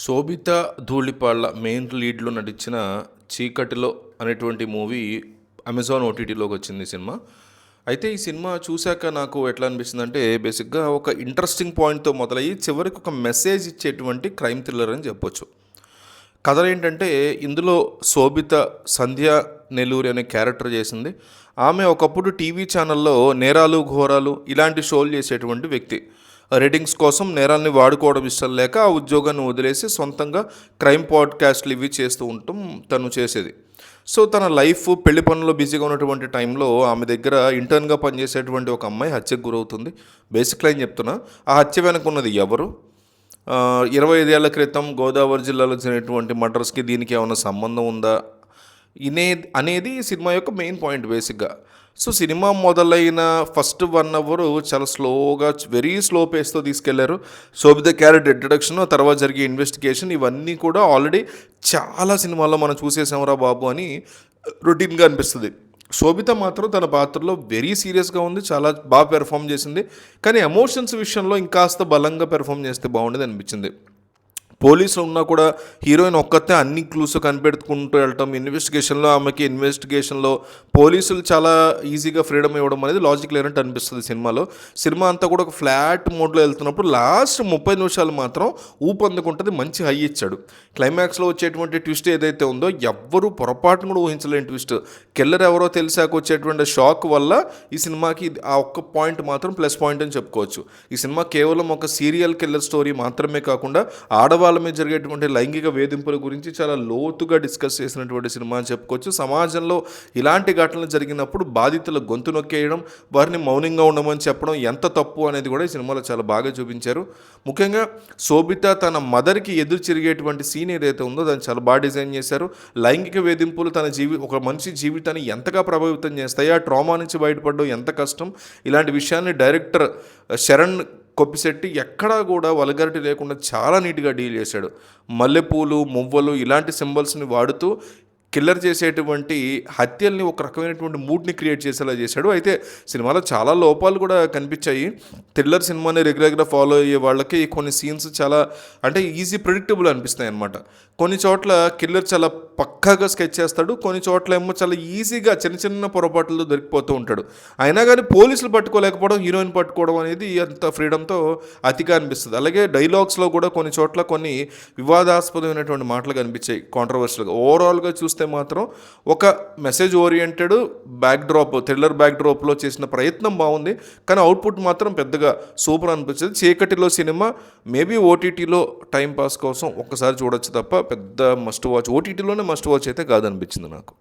శోభిత Dhulipalla main లీడ్లో నటించిన చీకటిలో అనేటువంటి మూవీ అమెజాన్ ఓటీటీలోకి వచ్చింది ఈ సినిమా. అయితే ఈ సినిమా చూశాక నాకు ఎట్లా అనిపిస్తుంది అంటే బేసిక్గా ఒక ఇంట్రెస్టింగ్ పాయింట్తో మొదలయ్యి చివరికి ఒక మెసేజ్ ఇచ్చేటువంటి క్రైమ్ థ్రిల్లర్ అని చెప్పొచ్చు. కథలు ఏంటంటే ఇందులో శోభిత సంధ్య నెల్లూరి అనే క్యారెక్టర్ చేసింది. ఆమె ఒకప్పుడు టీవీ ఛానల్లో నేరాలు ఘోరాలు ఇలాంటి షోలు చేసేటువంటి వ్యక్తి. రేటింగ్స్ కోసం నేరాల్ని వాడుకోవడం ఇష్టం లేక ఆ ఉద్యోగాన్ని వదిలేసి సొంతంగా క్రైమ్ పాడ్కాస్ట్లు ఇవి చేస్తూ ఉండటం తను చేసేది. సో తన లైఫ్ పెళ్లి పనుల్లో బిజీగా ఉన్నటువంటి టైంలో ఆమె దగ్గర ఇంటర్న్గా పనిచేసేటువంటి ఒక అమ్మాయి హత్యకు గురవుతుంది. బేసిక్ లైన్ చెప్తున్నా, ఆ హత్య వెనక ఉన్నది ఎవరు, 25 ఏళ్ల క్రితం గోదావరి జిల్లాలో జరిగినటువంటి మర్డర్స్కి దీనికి ఏమైనా సంబంధం ఉందా అనేది ఈ సినిమా యొక్క మెయిన్ పాయింట్ బేసిక్గా. సో సినిమా మొదలైన ఫస్ట్ 1 అవర్ చాలా స్లోగా వెరీ స్లో పేస్తో తీసుకెళ్లారు. శోభిత క్యారెక్టర్ ఇంట్రడక్షన్, తర్వాత జరిగే ఇన్వెస్టిగేషన్ ఇవన్నీ కూడా ఆల్రెడీ చాలా సినిమాల్లో మనం చూసేసాంరా బాబు అని రొటీన్గా అనిపిస్తుంది. శోభిత మాత్రం తన పాత్రలో వెరీ సీరియస్గా ఉంది, చాలా బాగా పెర్ఫామ్ చేసింది. కానీ ఎమోషన్స్ విషయంలో ఇంకాస్త బలంగా పెర్ఫామ్ చేస్తే బాగుండేది అనిపించింది. పోలీసులు ఉన్నా కూడా హీరోయిన్ ఒక్కతే అన్ని క్లూస్ కనిపెట్టుకుంటూ వెళ్ళటం, ఇన్వెస్టిగేషన్లో పోలీసులు చాలా ఈజీగా ఫ్రీడమ్ ఇవ్వడం అనేది లాజిక్ లేనట్టు అనిపిస్తుంది సినిమాలో. సినిమా అంతా కూడా ఒక ఫ్లాట్ మోడ్లో వెళ్తున్నప్పుడు లాస్ట్ 30 నిమిషాలు మాత్రం ఊపందుకుంటుంది, మంచి హై ఇచ్చాడు. క్లైమాక్స్లో వచ్చేటువంటి ట్విస్ట్ ఏదైతే ఉందో ఎవ్వరూ పొరపాటును కూడా ఊహించలేని ట్విస్ట్. కిల్లర్ ఎవరో తెలిసాక వచ్చేటువంటి షాక్ వల్ల ఈ సినిమాకి ఆ ఒక్క పాయింట్ మాత్రం ప్లస్ పాయింట్ అని చెప్పుకోవచ్చు. ఈ సినిమా కేవలం ఒక సీరియల్ కిల్లర్ స్టోరీ మాత్రమే కాకుండా ఆడవాళ్ళ మీద జరిగేటువంటి లైంగిక వేధింపుల గురించి చాలా లోతుగా డిస్కస్ చేసినటువంటి సినిమా అని చెప్పుకోవచ్చు. సమాజంలో ఇలాంటి ఘటనలు జరిగినప్పుడు బాధితుల గొంతు నొక్కేయడం, వారిని మౌనంగా ఉండమని చెప్పడం ఎంత తప్పు అనేది కూడా ఈ సినిమాలో చాలా బాగా చూపించారు. ముఖ్యంగా శోభిత తన మదర్కి ఎదురు తిరిగేటువంటి సీన్ ఏదైతే ఉందో దాన్ని చాలా బాగా డిజైన్ చేశారు. లైంగిక వేధింపులు ఒక మనిషి జీవితాన్ని ఎంతగా ప్రభావితం చేస్తాయి, ఆ ట్రామా నుంచి బయటపడడం ఎంత కష్టం, ఇలాంటి విషయాన్ని డైరెక్టర్ శరణ్ కొప్పిశెట్టి ఎక్కడా కూడా వల్గారిటీ లేకుండా చాలా నీట్గా డీల్ చేశాడు. మల్లెపూలు, మువ్వలు ఇలాంటి సింబల్స్ని వాడుతూ కిల్లర్ చేసేటువంటి హత్యల్ని ఒక రకమైనటువంటి మూడ్ని క్రియేట్ చేసేలా చేశాడు. అయితే సినిమాలో చాలా లోపాలు కూడా కనిపించాయి. థ్రిల్లర్ సినిమాని రెగ్యులర్గా ఫాలో అయ్యే వాళ్ళకి కొన్ని సీన్స్ చాలా అంటే ఈజీ ప్రిడిక్టబుల్ అనిపిస్తాయి అన్నమాట. కొన్ని చోట్ల కిల్లర్ చాలా పక్కాగా స్కెచ్ చేస్తాడు, కొన్ని చోట్ల ఏమో చాలా ఈజీగా చిన్న చిన్న పొరపాట్లతో దొరికిపోతూ ఉంటాడు. అయినా కానీ పోలీసులు పట్టుకోలేకపోవడం, హీరోయిన్ పట్టుకోవడం అనేది అంత ఫ్రీడంతో అతిగా అనిపిస్తుంది. అలాగే డైలాగ్స్లో కూడా కొన్ని చోట్ల కొన్ని వివాదాస్పదమైనటువంటి మాటలు కనిపించాయి కాంట్రవర్షియల్గా. ఓవరాల్గా చూస్తే మాత్రం ఒక మెసేజ్ ఓరియంటెడ్ థ్రిల్లర్ బ్యాక్డ్రాప్లో చేసిన ప్రయత్నం బాగుంది, కానీ అవుట్పుట్ మాత్రం పెద్దగా సూపర్ అనిపించింది. చీకటిలో సినిమా మేబీ ఓటీటీలో టైంపాస్ కోసం ఒక్కసారి చూడొచ్చు తప్ప పెద్ద మస్ట్ వాచ్, ఓటీటీలోనే మస్ట్ వాచ్ అయితే కాదనిపించింది నాకు.